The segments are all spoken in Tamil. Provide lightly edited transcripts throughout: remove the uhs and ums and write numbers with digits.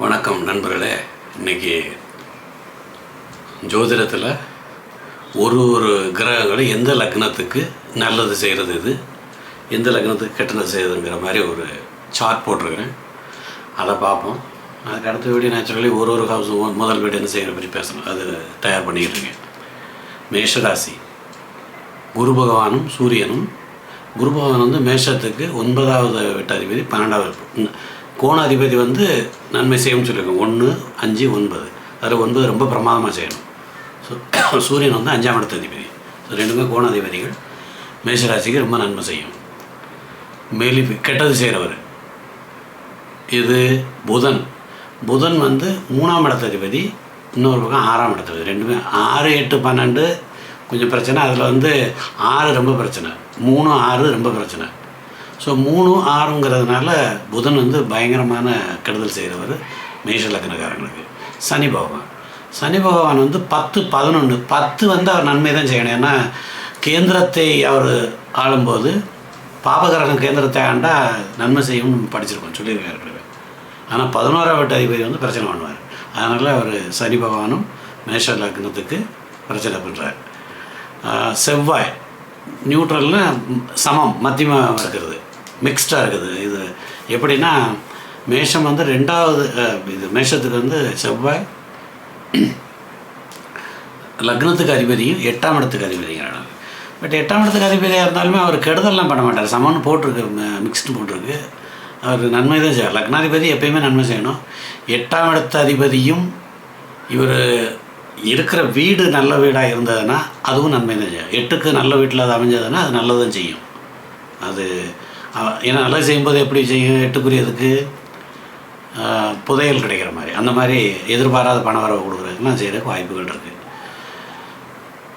வணக்கம் நண்பர்களே. இன்றைக்கி ஜோதிடத்தில் ஒரு கிரகங்களும் எந்த லக்னத்துக்கு நல்லது செய்கிறது, இது எந்த லக்னத்துக்கு கெட்டது செய்யுதுங்கிற மாதிரி ஒரு சார்ட் போட்டிருக்கிறேன். அதை பார்ப்போம். அதுக்கு அடுத்த வீடியோ நேச்சுரலி ஒரு ஹவுஸ் முதல் வீடு என்ன செய்கிற பற்றி பேசணும். அது தயார் பண்ணிக்கிட்டு இருக்கேன். மேஷராசி, குரு பகவானும் சூரியனும். குரு பகவான் வந்து மேஷத்துக்கு 9வது வீட்டு அதிபதி, 12வது கோணாதிபதி வந்து நன்மை செய்யும்னு சொல்லியிருக்கோம். 1, 5, 9. அதில் 9 ரொம்ப பிரமாதமாக செய்யணும். ஸோ சூரியன் வந்து 5ஆம் இடத்து அதிபதி. ஸோ ரெண்டுமே கோணாதிபதிகள். மேஷராசிக்கு ரொம்ப நன்மை செய்யும். கெட்டது செய்கிறவர் இது புதன். புதன் வந்து 3ஆம் இடத்து அதிபதி, இன்னொரு பக்கம் 6ஆம் இடத்து அதிபதி. ரெண்டுமே 6, 8, 12 கொஞ்சம் பிரச்சனை. அதில் வந்து 6 ரொம்ப பிரச்சனை, 3, 6 ரொம்ப பிரச்சனை. ஸோ 3, 6ங்கிறதுனால புதன் வந்து பயங்கரமான கெடுதல் செய்கிறவர் மேஷ லக்னக்காரங்களுக்கு. சனி பகவான் வந்து 10, 11. 10 வந்து அவர் நன்மை தான் செய்யணும். ஏன்னா கேந்திரத்தை அவர் ஆளும்போது பாபகிரகம் கேந்திரத்தை ஆண்டால் நன்மை செய்யும்னு படிச்சிருக்கோம், சொல்லியிருக்காரு. ஆனால் 11ஆம் வீட்டு அதிபதி வந்து பிரச்சனை பண்ணுவார். அதனால் அவர் சனி பகவானும் மேஷ லக்னத்துக்கு பிரச்சனை பண்ணுறார். செவ்வாய் நியூட்ரல்னு சமம், மத்தியமாக இருக்கிறது, மிக்ஸ்டாக இருக்குது. இது எப்படின்னா மேஷம் வந்து 2வது இது மேஷத்துக்கு வந்து செவ்வாய் லக்னத்துக்கு அதிபதியும் 8ஆம் இடத்துக்கு அதிபதிங்கிறாங்க. பட் 8ஆம் இடத்துக்கு அதிபதியாக இருந்தாலுமே அவர் கெடுதல்லாம் பண்ண மாட்டார். சமம்னு போட்டிருக்கு, மிக்ஸ்டு போட்டிருக்கு. அவர் நன்மை தான் செய்வார். லக்னாதிபதி எப்பயுமே நன்மை செய்யணும். 8ஆம் இடத்து அதிபதியும் இவர் இருக்கிற வீடு நல்ல வீடாக இருந்ததுன்னா அதுவும் நன்மை தான் செய்யும். 8க்கு நல்ல வீட்டில் அது அமைஞ்சதுன்னா அது நல்லதும் செய்யும். அது ஏன்னா நல்லது செய்யும்போது எப்படி செய்யும், 8க்குரியதுக்கு புதையல் கிடைக்கிற மாதிரி, அந்த மாதிரி எதிர்பாராத பண வரவு கொடுக்குறதுக்குலாம் செய்கிறதுக்கு வாய்ப்புகள் இருக்குது.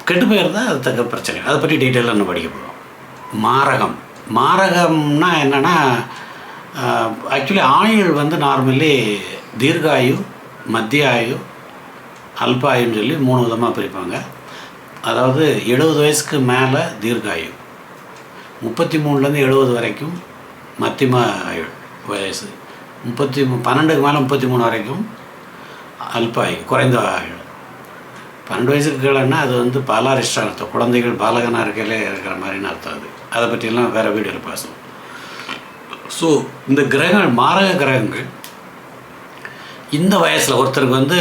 கெட்டு போயிருந்தால் அது தக்க பிரச்சனை. அதை பற்றி டீட்டெயிலாக இன்னும் படிக்க போகிறோம். மாரகம்னா என்னென்னா ஆக்சுவலி ஆயுள் வந்து நார்மலி தீர்காயு, மத்திய ஆயு, அல்பாயுன்னு சொல்லி 3 விதமாக பிரிப்பாங்க. அதாவது 70 வயசுக்கு மேலே தீர்காயு, 33லேருந்து 70 வரைக்கும் மத்தியம ஆயுள் வயசு, 12க்கு மேலே 33 வரைக்கும் அல்பாயு, குறைந்த ஆயுள். 12 வயசுக்கு கீழேன்னா அது வந்து பாலாரிஷ்டம் அர்த்தம், குழந்தைகள் பாலகனாக இருக்கையிலே இருக்கிற மாதிரின்னு அர்த்தம். அதை பற்றியெல்லாம் வேறு வீடியோவில் பேசணும். ஸோ இந்த கிரகங்கள், மாரக கிரகங்கள் இந்த வயசில் ஒருத்தருக்கு வந்து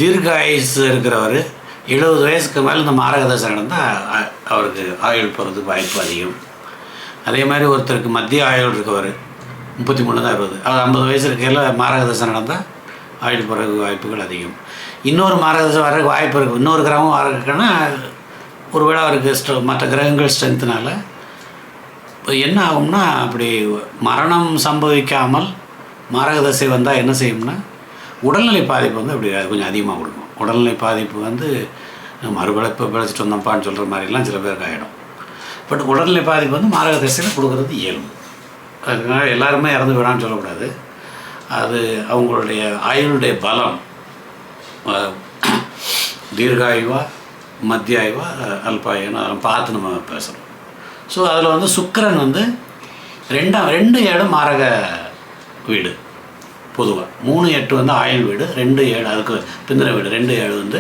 தீர்காயுசு இருக்கிறவர் 70 வயசுக்கு மேலே இந்த மாரக தசை நடந்தால் அவருக்கு ஆயுள் போகிறதுக்கு வாய்ப்பு அதிகம். அதே மாதிரி ஒருத்தருக்கு மத்திய ஆயுள் இருக்கவர் 33 தான் 60, அவர் 50 வயசு இருக்கையில் மாரக தசை நடந்தால் ஆயுள் போகிறதுக்கு வாய்ப்புகள் அதிகம். இன்னொரு மாரக தசை வர்றதுக்கு வாய்ப்பு இருக்குது. இன்னொரு கிரகம் வர்றதுக்குன்னா ஒருவேளை அவருக்கு மற்ற கிரகங்கள் ஸ்ட்ரென்த்துனால என்ன ஆகும்னா, அப்படி மரணம் சம்பவிக்காமல் மாரக தசை வந்தால் என்ன செய்யும்னா உடல்நிலை பாதிப்பு வந்து அப்படி கொஞ்சம் அதிகமாக கொடுக்கும். உடல்நிலை பாதிப்பு வந்து மறுபிழைப்பு பிழைச்சிட்டு வந்தோம்ப்பான்னு சொல்கிற மாதிரிலாம் சில பேருக்கு ஆகிடும். பட் உடல்நிலை பாதிப்பு வந்து மாரக தசையில் கொடுக்குறது இயல்பு. அதனால எல்லாருமே இறந்து விடான்னு சொல்லக்கூடாது. அது அவங்களுடைய ஆயுளுடைய பலம், தீர்காயுவா மத்திய ஆயுவா அல்பாயுன்னு அதெல்லாம் பார்த்து நம்ம பேசுகிறோம். ஸோ அதில் வந்து சுக்கிரன் வந்து 2 7 மாரக வீடு. பொதுவாக 3, 8 வந்து ஆயுள் வீடு, 2, 7 அதுக்கு பிந்திர வீடு, 2, 7 வந்து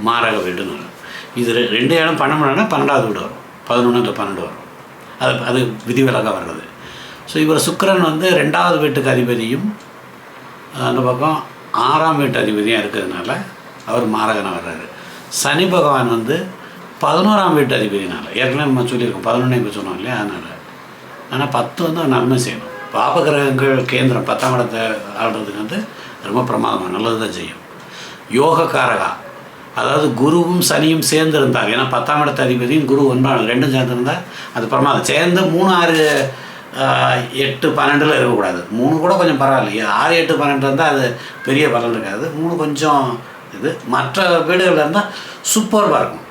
மாரக வீடுன்னு வரும். இது 2, 7 12 12வது வீடு வரும், 11 12 வரும். அது விதிவிலக்காக வர்றது. ஸோ இவர் சுக்கிரன் வந்து 2வது வீட்டுக்கு அதிபதியும் அந்த பக்கம் 6ஆம் வீட்டு அதிபதியும் இருக்கிறதுனால அவர் மாரகனாக வர்றாரு. சனி பகவான் வந்து 11ஆம் வீட்டு அதிபதினால, ஏற்கனவே நம்ம சொல்லியிருக்கோம் 11 இப்போ சொன்னோம் இல்லையா, அதனால். ஆனால் 10 வந்து அவர் நன்மை செய்யணும். பாபகிரகங்கள் கேந்திரம் 10ஆம் இடத்தை ஆடுறதுக்கு வந்து ரொம்ப பிரமாதமாக நல்லது தான் செய்யும். யோகக்காரகா, அதாவது குருவும் சனியும் சேர்ந்து இருந்தாங்க. ஏன்னா 10ஆம் இடத்து அதிபதியும் குரு 9 2 சேர்ந்துருந்தால் அது பிரமாதம். சேர்ந்து 3, 6, 8, 12 இருக்கக்கூடாது. 3 கூட கொஞ்சம் பரவாயில்ல, 6, 8, 12 இருந்தால் அது பெரிய பலன் இருக்காது. 3 கொஞ்சம் இது. மற்ற வீடுகளில் இருந்தால் சூப்பர்வாக இருக்கும்.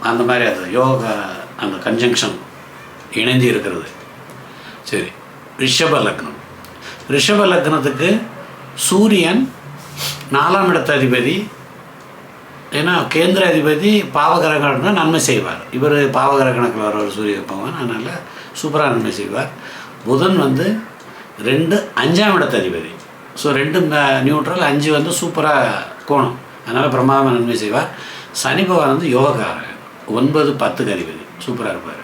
அந்த மாதிரி அது யோகா அந்த கன்ஜங்ஷன் இணைந்து இருக்கிறது. சரி, ரிஷப லக்னத்துக்கு சூரியன் 4ஆம் இடத்து அதிபதி. ஏன்னா கேந்திர அதிபதி பாவகிரகணம் நன்மை செய்வார். இவர் பாவகிரகணத்தில் வர ஒரு சூரிய பகவான், அதனால் சூப்பராக நன்மை செய்வார். புதன் வந்து 2 5ஆம் இடத்து அதிபதி. ஸோ 2 நியூட்ரல், 5 வந்து சூப்பராக கோணம், அதனால் பிரமாதமாக நன்மை செய்வார். சனி பகவான் வந்து யோகக்காரன், 9 10 அதிபதி, சூப்பராக இருப்பார்.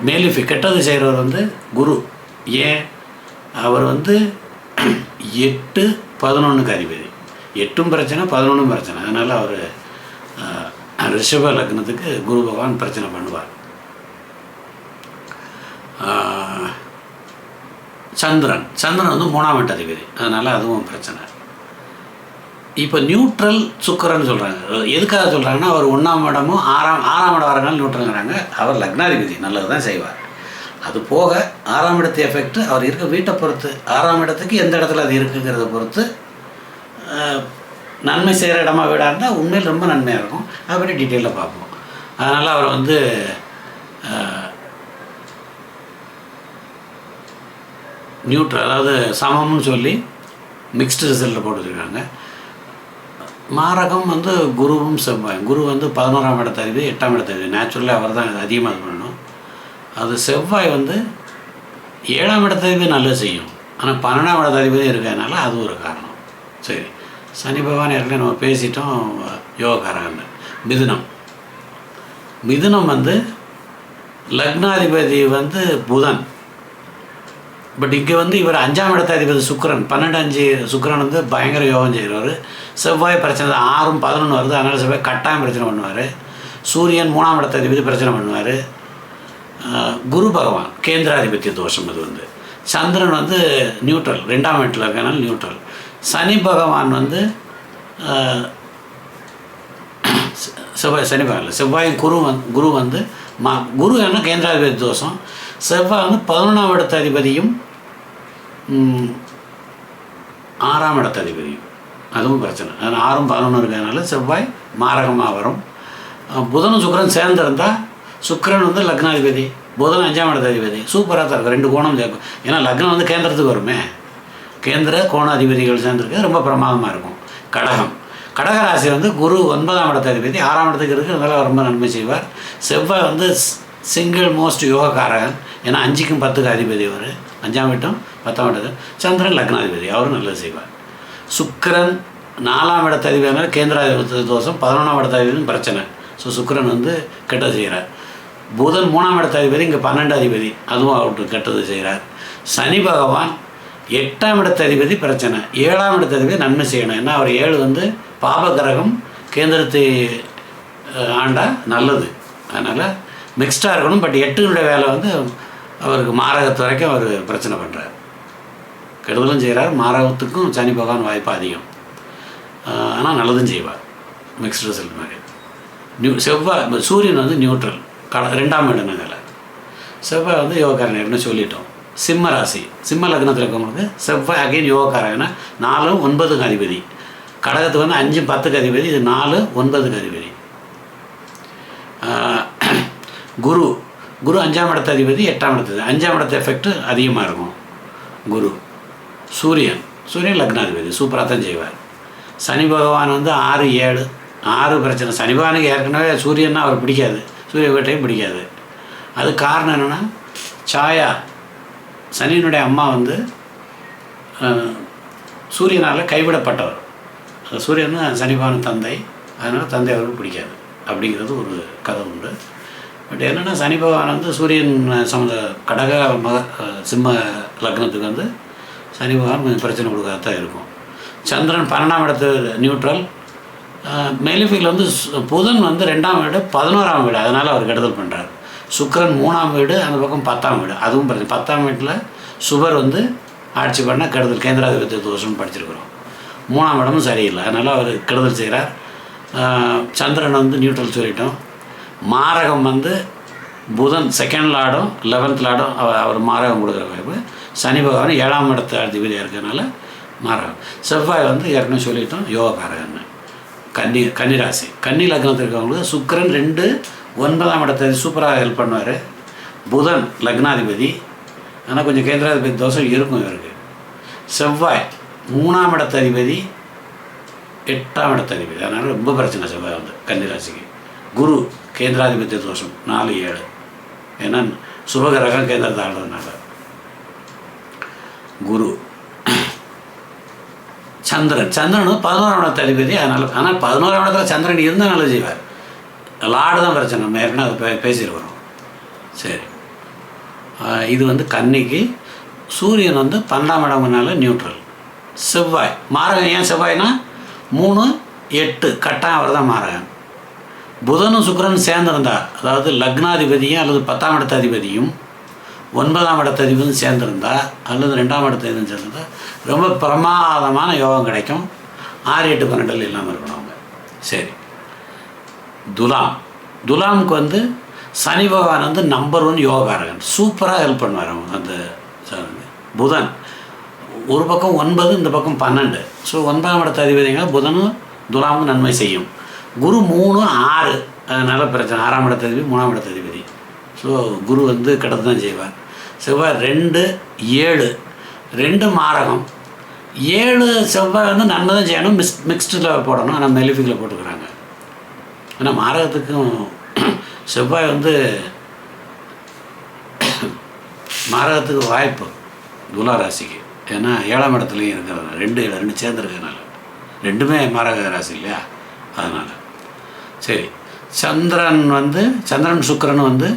மேலிஃபி கெட்டது செய்கிறவர் வந்து குரு. ஏன் அவர் வந்து 8 11 அதிபதி, 8ம் பிரச்சனை 11ம் பிரச்சனை, அதனால் அவர் ரிஷப லக்னத்துக்கு குரு பகவான் பிரச்சனை பண்ணுவார். சந்திரன் வந்து 3ஆம் வீட்டு அதிபதி, அதனால் அதுவும் பிரச்சனை. இப்போ நியூட்ரல் சுக்கிரன் சொல்கிறாங்க. எதுக்காக சொல்கிறாங்கன்னா அவர் 1ஆம் இடமும் 6ஆம் இடம் வரனால நியூட்ரல்ங்கிறாங்க. அவர் லக்னாதிபதி, நல்லது தான் செய்வார். அது போக 6ஆம் இடத்து எஃபெக்ட் அவர் இருக்க வீட்டை பொறுத்து, 6ஆம் இடத்துக்கு எந்த இடத்துல அது இருக்குங்கிறத பொறுத்து நன்மை செய்கிற இடமா வீடாக இருந்தால் உண்மையில் ரொம்ப நன்மையாக இருக்கும். அதை பற்றி டீட்டெயிலில் பார்ப்போம். அதனால் அவர் வந்து நியூட்ரல், அதாவது சமம்னு சொல்லி மிக்ஸ்டு ரிசல்ட்டில் போட்டு வச்சுருக்காங்க. மாரகம் வந்து குருவும் செவ்வாய். குரு வந்து 11ஆம் இடத்து அதிபதி, 8ஆம் இடத்து அதிபதி, நேச்சுரலாக அவர் தான் அதிகமாக இது பண்ணணும். அது செவ்வாய் வந்து 7ஆம் இடத்து அதிபதி நல்லது செய்யும், ஆனால் 12ஆம் இடத்து அதிபதி இருக்கிறதுனால அது ஒரு காரணம். சரி, சனி பகவான் ஏற்கனவே நம்ம பேசிட்டோம், யோகக்காரகன்னு. மிதுனம் வந்து லக்னாதிபதி வந்து புதன். பட் இங்கே வந்து இவர் 5ஆம் இடத்து அதிபதி சுக்கிரன், 12 சுக்கிரன் வந்து பயங்கர யோகம் செய்கிறவர். செவ்வாய் பிரச்சனை தான், 6ம் 11 வருது, அதனால் செவ்வாய் கட்டாயம் பிரச்சனை பண்ணுவார். சூரியன் 3ஆம் இடத்து அதிபதி பிரச்சனை பண்ணுவார். குரு பகவான் கேந்திராதிபத்திய தோஷம். அது வந்து சந்திரன் வந்து நியூட்ரல், 2ஆம் வீட்டில் இருக்கனால நியூட்ரல். சனி பகவான் வந்து சனி பகவான் செவ்வாயும் குரு வந்து குரு என்ன கேந்திராதிபதி தோஷம். செவ்வாய் வந்து 11ஆம் இடத்து அதிபதியும் 6ஆம் இடத்து அதிபதியும், அதுவும் பிரச்சனை. அதனால் 6ம் 11 இருக்கிறதுனால செவ்வாய் மாரகமாக வரும். புதனும் சுக்கிரன் சேர்ந்துருந்தால் சுக்கிரன் வந்து லக்னாதிபதி, புதன் 5ஆம் இடத்து அதிபதி, சூப்பராக தான் இருக்கும். 2 கோணம் சேர்க்கும். ஏன்னா லக்னம் வந்து கேந்திரத்துக்கு வருமே, கேந்திர கோண அதிபதிகள் சேர்ந்துருக்கு, ரொம்ப பிரமாதமாக இருக்கும். கடகராசி வந்து குரு 9ஆம் இடத்து அதிபதி, 6ஆம் இடத்துக்கு இருக்குது, அதனால் ரொம்ப நன்மை செய்வார். செவ்வாய் வந்து சிங்கிள் மோஸ்ட் யோகக்காரகன், ஏன்னா 5க்கும் 10க்கு அதிபதி அவர், 5ஆம் வீட்டும் 10ஆம் இடத்து. சந்திரன் லக்னாதிபதி, அவரும் நல்லது செய்வார். சுக்கிரன் 4ஆம் இடத்து அதிபதினால கேந்திராதிபதி தோஷம், 11ஆம் இடத்து அதிபதியும் பிரச்சனை. ஸோ சுக்கிரன் வந்து கெட்டது செய்கிறார். புதன் 3ஆம் இடத்து அதிபதி, இங்கே 12 அதிபதி, அதுவும் அவருக்கு கெட்டது செய்கிறார். சனி பகவான் 8ஆம் இடத்து அதிபதி பிரச்சனை, 7ஆம் இடத்து அதிபதி நன்மை செய்யணும். ஏன்னா அவர் 7 வந்து பாபகிரகம், கேந்திரத்தை ஆண்டா நல்லது, அதனால் மிக்ஸ்டாக இருக்கணும். பட் 8னுடைய வேலை வந்து அவருக்கு மாரகத்து வரைக்கும் அவர் பிரச்சனை பண்ணுறார், கெடுதலும் செய்கிறார். மாரகத்துக்கும் சனி பகவான் வாய்ப்பு அதிகம், ஆனால் நல்லதும் செய்வார், மிக்ஸ்டு ரிசல்ட் மாதிரி. செவ்வாய் சூரியன் வந்து நியூட்ரல், 2ஆம் இடம்னால. செவ்வாய் வந்து யோகக்காரன் என்ன சொல்லிட்டோம். சிம்ம ராசி, சிம்ம லக்னத்தில் இருக்கவங்களுக்கு செவ்வாய் அகைன் யோகக்காரன். 4 9க்கு அதிபதி, கடகத்துக்கு வந்து 5 10க்கு அதிபதி, இது 4 9க்கு அதிபதி. குரு 5ஆம் இடத்து அதிபதி, 8ஆம் இடத்து 5ஆம் இடத்து எஃபெக்ட் அதிகமாக இருக்கும். குரு சூரியன் லக்னாதிபதி, சூப்பராக தான் செய்வார். சனி பகவான் வந்து 6 7 6 பிரச்சனை. சனி பகவானுக்கு ஏற்கனவே சூரியன்னா அவர் பிடிக்காது, சூரிய வீட்டையும் பிடிக்காது. அது காரணம் என்னென்னா, சாயா சனியினுடைய அம்மா வந்து சூரியனால் கைவிடப்பட்டவர். சூரியன் சனி பகவான் தந்தை, அதனால் தந்தை அவருக்கு பிடிக்காது அப்படிங்கிறது ஒரு கதை உண்டு. பட் என்னென்னா, சனி பகவான் வந்து சூரியன் கடக சிம்ம லக்னத்துக்கு வந்து சனி பகவான் கொஞ்சம் பிரச்சனை கொடுக்காதான் இருக்கும். சந்திரன் 12ஆம் இடத்து நியூட்ரல். மேலிஃபிக்கில் வந்து புதன் வந்து 2ஆம் வீடு 11ஆம் வீடு, அதனால் அவர் கெடுதல் பண்ணுறார். சுக்கிரன் 3ஆம் வீடு, அந்த பக்கம் 10ஆம் வீடு, அதுவும் பிரச்சனை. 10ஆம் வீட்டில் சுபர் வந்து ஆட்சி பண்ணால் கெடுதல், கேந்திராதிபத்திய தோஷம்னு படிச்சிருக்கிறோம். 3ஆம் இடமும் சரியில்லை, அதனால் அவர் கெடுதல் செய்கிறார். சந்திரன் வந்து நியூட்ரல் சொல்லிட்டோம். மாரகம் வந்து புதன் 2nd லார்டும் 11th லார்டும் அவர் மாரகம் கொடுக்குற வாய்ப்பு. சனி பகவான் 7ஆம் இடத்து அதிபதியாக இருக்கிறதுனால மாரகம். செவ்வாய் வந்து ஏற்கனவே சொல்லிட்டோம் யோகக்காரகன்னு. கன்னிராசி, கன்னி லக்னத்தில் இருக்கிறவங்களுக்கு சுக்கிரன் 2 9ஆம் இடத்தை சூப்பராக ஹெல்ப் பண்ணுவார். புதன் லக்னாதிபதி, ஆனால் கொஞ்சம் கேந்திராதிபதி தோஷம் இருக்கும் இவருக்கு. செவ்வாய் 3ஆம் இடத்து அதிபதி, 8ஆம் இடத்து அதிபதி, அதனால் ரொம்ப பிரச்சனை செவ்வாய் வந்து கன்னிராசிக்கு. குரு கேந்திராதிபத்திய தோஷம் 4 7, ஏன்னா சுபகிரகம் கேந்திரத்தை ஆடுறதுனால. குரு சந்திரன் வந்து 11ஆம் இடத்து அதிபதி. அதனால் ஆனால் 11ஆம் இடத்துல சந்திரன் இருந்தால் நல்லது செய்வார். லாடு தான் பிரச்சனை, நம்ம ஏற்கனவே அதை பேசிட்டு வரோம். சரி, இது வந்து கன்னிக்கு. சூரியன் வந்து 12ஆம் இடம்னால நியூட்ரல். செவ்வாய் மாரகன். ஏன் செவ்வாய்னா 3, 8 கட்டாயம் அவர் தான் மாரகன். புதனும் சுக்கிரனும் சேர்ந்திருந்தார், அதாவது லக்னாதிபதியும் அல்லது 10ஆம் இடத்து அதிபதியும் 9ஆம் இடத்து அதிபதியும் சேர்ந்திருந்தால் அல்லது 2ஆம் இடத்து அதிபதியும் சேர்ந்திருந்தால் ரொம்ப பிரமாதமான யோகம் கிடைக்கும். 6, 8, 12 இல்லாமல் இருக்கணும் அவங்க. சரி, துலாமுக்கு வந்து சனி பகவான் வந்து நம்பர் 1 யோகாரகன், சூப்பராக ஹெல்ப் பண்ணுவார் அவங்க. அந்த புதன் ஒரு பக்கம் 9, இந்த பக்கம் 12. ஸோ 9ஆம் இடத்து அதிபதிங்க புதனும் துலாமும் நன்மை செய்யும். குரு 3, 6 அதனால் பிரச்சனை. 6ஆம் இடத்து அதிபதி 3ஆம் இடத்து அதிபதி. ஸோ குரு வந்து கிடத்து தான் செய்வார். செவ்வாய் 2, 7 2 மாரகம். 7 செவ்வாய் வந்து நன்மை தான் செய்யணும், மிக்ஸ்டில் போடணும். ஆனால் மெலிஃபிக்கில் போட்டுக்கிறாங்க. ஆனால் மாரகத்துக்கும் செவ்வாய் வந்து மாரகத்துக்கு வாய்ப்பு துலா ராசிக்கு. ஏன்னா 7ஆம் இடத்துலையும் இருக்கிறது, 2, 2 சேர்ந்துருக்கிறதுனால. ரெண்டுமே மாரக ராசி இல்லையா, அதனால். சரி, சந்திரன் சுக்கிரன் வந்து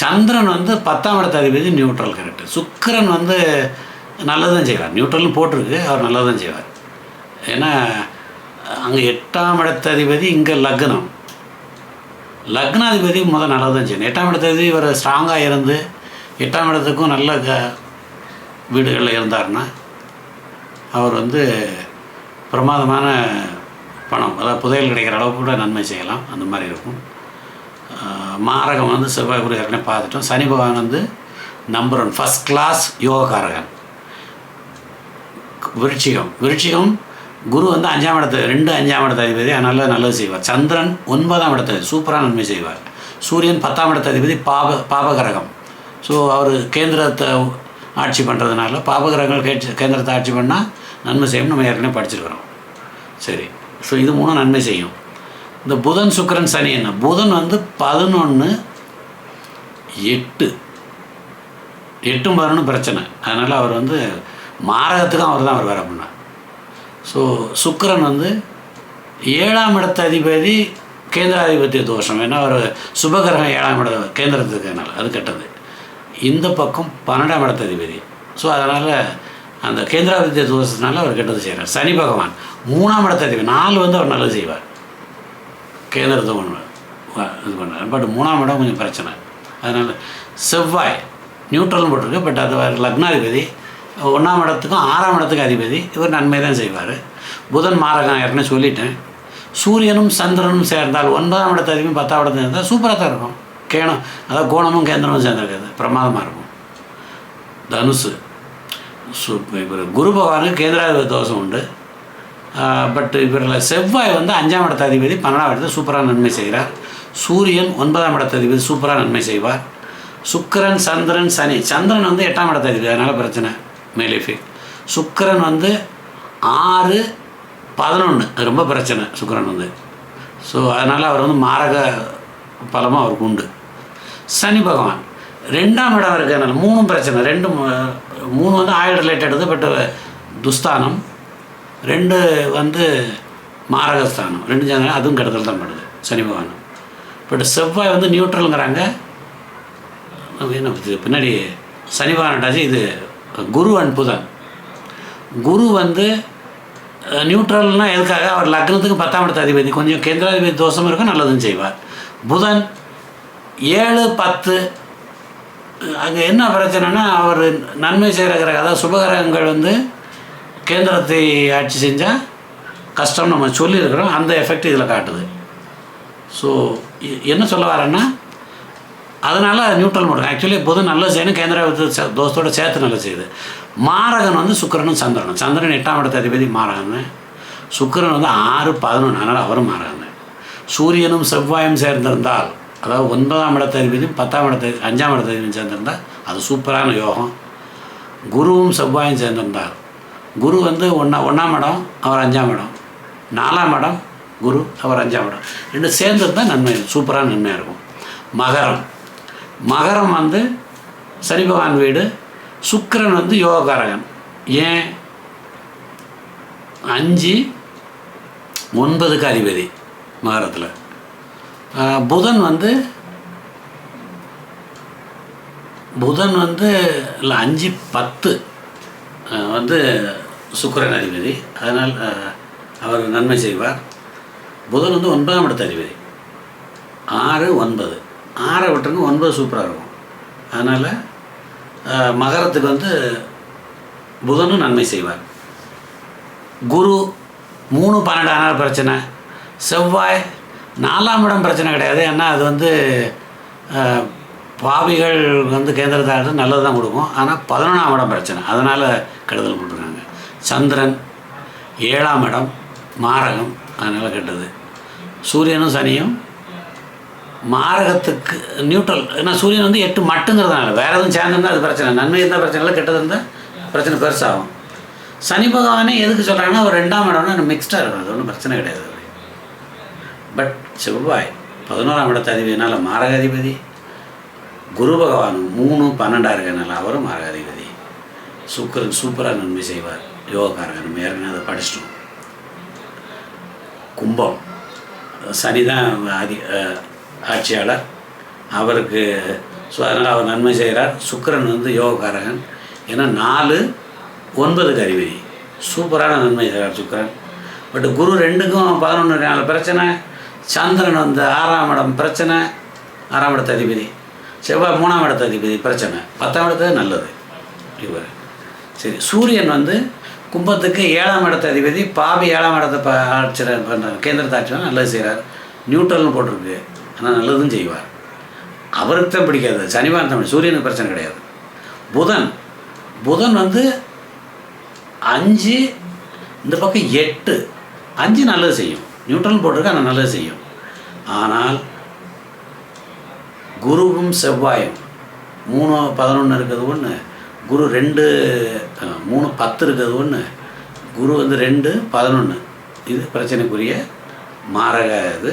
சந்திரன் வந்து 10ஆம் இடத்து அதிபதி நியூட்ரல், கரெக்டு. சுக்கிரன் வந்து நல்லதான் செய்வார், நியூட்ரல்னு போட்டிருக்கு, அவர் நல்லதான் செய்வார். ஏன்னா அங்கே 8ஆம் இடத்து அதிபதி, இங்கே லக்னாதிபதி நல்லதான் செய்யணும். 8ஆம் இடத்து அதிபதி இவர் ஸ்ட்ராங்காக இருந்து 8ஆம் இடத்துக்கும் நல்ல வீடுகளில் இருந்தார்னா அவர் வந்து பிரமாதமான பணம், அதாவது புதையல் கிடைக்கிற அளவுக்கு கூட நன்மை செய்யலாம். அந்த மாதிரி இருக்கும். மாரகம் வந்து செவ்வாய் குரு ஏற்கனவே பார்த்துட்டோம். சனி பகவான் வந்து நம்பர் 1 ஃபஸ்ட் கிளாஸ் யோகக்காரகன். விருச்சிகம் குரு வந்து 5ஆம் இடத்து 2, 5ஆம் இடத்து அதிபதி, அதனால் நல்லது செய்வார். சந்திரன் 9ஆம் இடத்து சூப்பராக நன்மை செய்வார். சூரியன் 10ஆம் இடத்து அதிபதி பாபகிரகம். ஸோ அவர் கேந்திரத்தை ஆட்சி பண்ணுறதுனால பாபகிரகங்கள் கேந்திரத்தை ஆட்சி பண்ணால் நன்மை செய்யும், நம்ம ஏற்கனவே படிச்சிருக்கிறோம். சரி, ஸோ இது 3 நன்மை செய்யும். இந்த புதன் சுக்கிரன் சனி என்ன, புதன் வந்து 11, 8 11 பிரச்சனை. அதனால் அவர் வந்து மாரகத்துக்கும் அவர் தான் வேலை பண்ணார். ஸோ சுக்கிரன் வந்து 7ஆம் இடத்து அதிபதி கேந்திராதிபத்திய தோஷம். ஏன்னா அவர் சுபகிரகம் 7ஆம் இட கேந்திரத்துக்குனால அது கெட்டது. இந்த பக்கம் 12ஆம் இடத்து அதிபதி. ஸோ அதனால் அந்த கேந்திராதிபத்திய தோஷத்தினால அவர் கெட்டது செய்கிறார். சனி பகவான் 3ஆம் இடத்து அதிபதி, 4 வந்து அவர் நல்லது செய்வார், கேந்திரத்தை இது பண்ணார். பட் 3ஆம் இடம் கொஞ்சம் பிரச்சனை. அதனால் செவ்வாய் நியூட்ரல்னு போட்டிருக்கு, பட் அது லக்னாதிபதி 1ஆம் இடத்துக்கும் 6ஆம் இடத்துக்கும் அதிபதி, இவர் நன்மை தான் செய்வார். புதன் மாரகம் ஏற்கனவே சொல்லிட்டேன். சூரியனும் சந்திரனும் சேர்ந்தால் 9ஆம் இடத்து அதிபதியும் 10ஆம் இடத்துல இருந்தால் சூப்பராக தான் இருக்கும். அதாவது கோணமும் கேந்திரமும் சேர்ந்துருக்காது, பிரமாதமாக இருக்கும். தனுசு இவர் குரு பகவானுக்கு கேந்திராதிபதி தோஷம் உண்டு. பட் இவரில் செவ்வாய் வந்து 5ஆம் இடத்து அதிபதி 12ஆம் இடத்துல சூப்பராக நன்மை செய்கிறார். சூரியன் 9ஆம் இடத்து அதிபதி சூப்பராக நன்மை செய்வார். சுக்கிரன் சந்திரன் சனி, சந்திரன் வந்து 8ஆம் இடத்து அதிபதி, அதனால் பிரச்சனை மேலிஃபிக். சுக்கிரன் வந்து 6, 11 ரொம்ப பிரச்சனை சுக்கிரன் வந்து. ஸோ அதனால் அவர் வந்து மாரக பலமாக அவருக்கு உண்டு. சனி பகவான் 2ஆம் இடம் இருக்கிறதுனால 3 பிரச்சனை. 3 வந்து ஆயில் ரிலேட்டடு, பட் துஸ்தானம். 2 வந்து மாரகஸ்தானம். 2 சேர்ந்தா அதுவும் கெடுதல் தான் படுது சனி பகவான். பட் செவ்வாய் வந்து நியூட்ரலுங்கிறாங்க. என்ன பின்னாடி சனி பகவான்டாச்சு. இது குரு அண்ட் புதன். குரு வந்து நியூட்ரல்னால் எதுக்காக, அவர் லக்னத்துக்கு 10ஆம் இடத்து அதிபதி, கொஞ்சம் கேந்திராதிபதி தோஷம் இருக்கும், நல்லதும் செய்வார். புதன் 7, 10 அங்கே என்ன பிரச்சனைனா அவர் நன்மை செய்கிற கிரகம், அதாவது சுபகிரகங்கள் வந்து கேந்திரத்தை ஆட்சி செஞ்சால் கஷ்டம் நம்ம சொல்லியிருக்கிறோம். அந்த எஃபெக்ட் இதில் காட்டுது. ஸோ என்ன சொல்ல வரேன்னா, அதனால் நியூட்ரல் பண்ணுறேன். ஆக்சுவலி புதன் நல்லது செய்யணும், கேந்திராதிபதி தோஷத்தோடு சேர்த்து நல்லது செய்யுது. மாரகன் வந்து சுக்கிரனும் சந்திரனும். சந்திரன் 8ஆம் இடத்து அதிபதி மாரகன். சுக்கிரன் வந்து 6, 11, அதனால் அவரும் மாரகன். சூரியனும் செவ்வாயும் சேர்ந்திருந்தால், அதாவது 9ஆம் இடத்து அதிபதியும் 10ஆம் இடத்து 5ஆம் இடத்து அதிபதியும் சேர்ந்திருந்தால் அது சூப்பரான யோகம். குருவும் செவ்வாயும் சேர்ந்திருந்தால், குரு வந்து 1ஆம் இடம், அவர் 5ஆம் இடம், 4ஆம் இடம் குரு, அவர் 5ஆம் இடம், 2 சேர்ந்துருந்தால் நன்மை, சூப்பரான நன்மையாக இருக்கும். மகரம் வந்து சனி பகவான் வீடு. சுக்கிரன் வந்து யோகக்காரகன். ஏன் 5 9க்கு அதிபதி மகரத்தில். புதன் வந்து இல்லை 5 10 வந்து சுக்கிரன் அதிபதி. அதனால் அவர் நன்மை செய்வார். புதன் வந்து 9ஆம் இடத்து அதிபதி. 6 9 6 விட்டுருங்க, 9 சூப்பராக இருக்கும். அதனால் மகரத்துக்கு வந்து புதனும் நன்மை செய்வார். குரு 3 12 ஆனால் பிரச்சனை. செவ்வாய் 4ஆம் இடம் பிரச்சனை கிடையாது. ஏன்னா அது வந்து பாவிகள் வந்து கேந்திரத்தாளர் நல்லது தான் கொடுக்கும். ஆனால் 11ஆம் இடம் பிரச்சனை, அதனால் கெடுதல் கொடுக்குறாங்க. சந்திரன் 7ஆம் இடம் மாரகம், அதனால் கெட்டது. சூரியனும் சனியும் மாரகத்துக்கு நியூட்ரல். ஏன்னா சூரியன் வந்து 8 மட்டுங்கிறதுனால, வேறு எதுவும் சேர்ந்துருந்தால் அது பிரச்சனை. நன்மை இருந்தால் பிரச்சனை இல்லை, கெட்டது இருந்தால் பிரச்சனை பெருசாகும். சனி பகவானே எதுக்கு சொல்கிறாங்கன்னா ஒரு 2ஆம் இடம்னா மிக்ஸ்டாக இருக்கும், அது ஒன்றும் பிரச்சனை கிடையாது. பட் செவ்வாய் 11ஆம் இடத்து அதிபதினால மாரகாதிபதி. குரு பகவான் 3 12 இருக்கனால அவரும் மாரகாதிபதி. சுக்கிரன் சூப்பராக நன்மை செய்வார், யோகக்காரங்க. நம்ம ஏற்கனவே அதை படிச்சிட்டோம். கும்பம் சனி தான் ஆட்சியாளர், அவருக்கு அதனால் அவர் நன்மை செய்கிறார். சுக்கிரன் வந்து யோகக்காரகன். ஏன்னா 4 9க்கு அதிபதி, சூப்பரான நன்மை செய்கிறார் சுக்கிரன். பட் குரு 2க்கும் 11 4 பிரச்சனை. சந்திரன் வந்து 6ஆம் இடம் பிரச்சனை, 6ஆம் இடத்து அதிபதி. செவ்வாய் 3ஆம் இடத்து அதிபதி பிரச்சனை, 10ஆம் இடத்து நல்லது இவர். சரி, சூரியன் வந்து கும்பத்துக்கு 7ஆம் இடத்து அதிபதி. பாவி 7ஆம் இடத்தை ஆட்சியர் பண்ணுறார், கேந்திரத்தை ஆட்சியர் நல்லது செய்கிறார். நியூட்ரல்னு போட்டிருக்கு, ஆனால் நல்லதும் செய்வார். அவருக்கு தான் பிடிக்காது, சனிவான் தான். சூரியனுக்கு பிரச்சனை கிடையாது. புதன் வந்து 5 இந்த பக்கம் 8 5 நல்லது செய்யும். நியூட்ரல் போட்டிருக்கு, ஆனால் நல்லது செய்யும். ஆனால் குருவும் செவ்வாயும் 3 11 இருக்கிறது ஒன்று, குரு 2 3 10 இருக்கிறது ஒன்று, குரு வந்து 2 11. இது பிரச்சனைக்குரிய மாரக இது.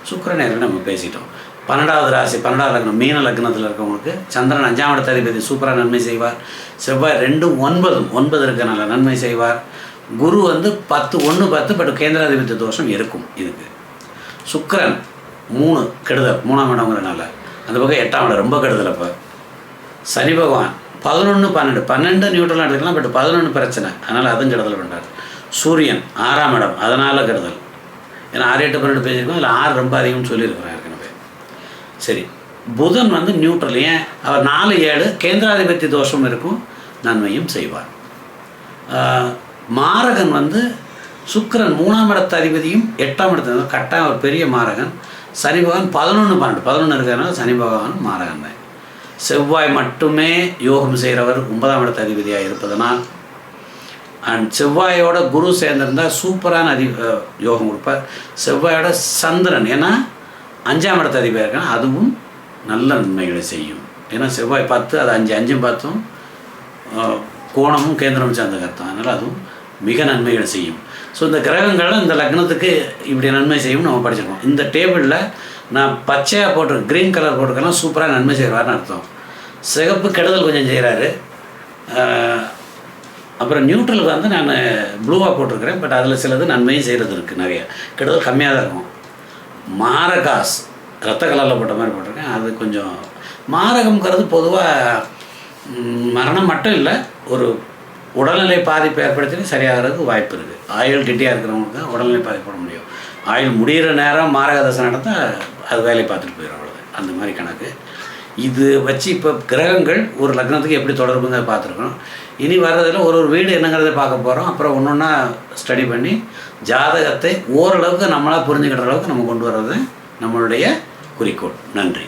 சுக்கிரன் நேரம் நம்ம பேசிட்டோம். 12வது ராசி 12வது லக்னம் மீன லக்னத்தில் இருக்கவங்களுக்கு சந்திரன் 5ஆம் இடத்து அதிபதி சூப்பராக நன்மை செய்வார். செவ்வாய் 2 9 இருக்கனால நன்மை செய்வார். குரு வந்து 10 1 10 பட் கேந்திராதிபத்திய தோஷம் இருக்கும் இதுக்கு. சுக்கிரன் 3 கெடுதல், 3ஆம் இடங்கிறனால. அந்த பக்கம் 8ஆம் இடம் ரொம்ப கெடுதல். அப்போ சனி பகவான் 11 12 நியூட்ரலாக எடுத்துக்கலாம், பட் 11 பிரச்சனை, அதனால் அதுவும் கெடுதல் பண்ணுறார். சூரியன் 6ஆம் இடம், அதனால் கெடுதல். ஏன்னா 6 8 12 பேசியிருக்கோம், அதில் 6 ரொம்ப அதிகம்னு சொல்லியிருக்கிறோம் ஏற்கனவே. சரி, புதன் வந்து நியூட்ரல். ஏன் அவர் 4 7 கேந்திராதிபத்திய தோஷம் இருக்கும், நன்மையும் செய்வார். மாரகன் வந்து சுக்கிரன் 3ஆம் இடத்து அதிபதியும் 8ஆம் இடத்து கட்டாயம் ஒரு பெரிய மாரகன். சனி பகவான் 11 12 இருக்கிறதுனால சனி பகவான் மாரகன் தான். செவ்வாய் மட்டுமே யோகம் செய்கிறவர் 9ஆம் இடத்து அதிபதியாக இருப்பதனால். அண்ட் செவ்வாயோட குரு சேர்ந்திருந்தால் சூப்பரான யோகம் கொடுப்பார். செவ்வாயோட சந்திரன் ஏன்னா 5ஆம் இடத்து அதிபதியாக இருக்காங்க, அதுவும் நல்ல நன்மைகளை செய்யும். ஏன்னா செவ்வாய் 10, அது 5 5 10 கோணமும் கேந்திரமும் சேர்ந்த கருத்தம், அதனால் அதுவும் மிக நன்மைகளை செய்யும். ஸோ இந்த கிரகங்களும் இந்த லக்னத்துக்கு இப்படி நன்மை செய்யும்னு நம்ம படிச்சிருக்கோம். இந்த டேபிளில் நான் பச்சையாக போட்டிருக்கேன், க்ரீன் கலர் போட்டிருக்கேன்னா சூப்பராக நன்மை செய்வார்னு அர்த்தம். சிகப்பு கெடுதல் கொஞ்சம் செய்கிறாரு. அப்புறம் நியூட்ரலுக்கு வந்து நான் ப்ளூவாக போட்டிருக்கிறேன், பட் அதில் சிலது நன்மையும் செய்கிறது இருக்குது, நிறைய கெடுதல் கம்மியாக தான் இருக்கும். மாரகாஸ் ரத்த கலரில் போட்ட மாதிரி போட்டிருக்கேன், அது கொஞ்சம் மாரகம்ங்கிறது பொதுவாக மரணம் மட்டும் இல்லை, ஒரு உடல்நிலை பாதிப்பு ஏற்படுத்தி சரியாகிறதுக்கு வாய்ப்பு இருக்குது. ஆயுள் கெட்டியாக இருக்கிறவங்களுக்கு தான் உடல்நிலை பாதிப்பு போட முடியும். ஆயுள் முடிகிற நேரம் மாரக தசை நடந்தால் அது வேலையை பார்த்துட்டு போயிடும், அவ்வளோது. அந்த மாதிரி கணக்கு இது வச்சு இப்போ கிரகங்கள் ஒரு லக்னத்துக்கு எப்படி தொடர்புங்க பார்த்துருக்கணும். இனி வர்றதில் ஒரு வீடு என்னங்கிறத பார்க்க போகிறோம். அப்புறம் ஒன்று ஒன்றா ஸ்டடி பண்ணி ஜாதகத்தை ஓரளவுக்கு நம்மளாக புரிஞ்சுக்கிற அளவுக்கு நம்ம கொண்டு வர்றது நம்மளுடைய குறிக்கோள். நன்றி.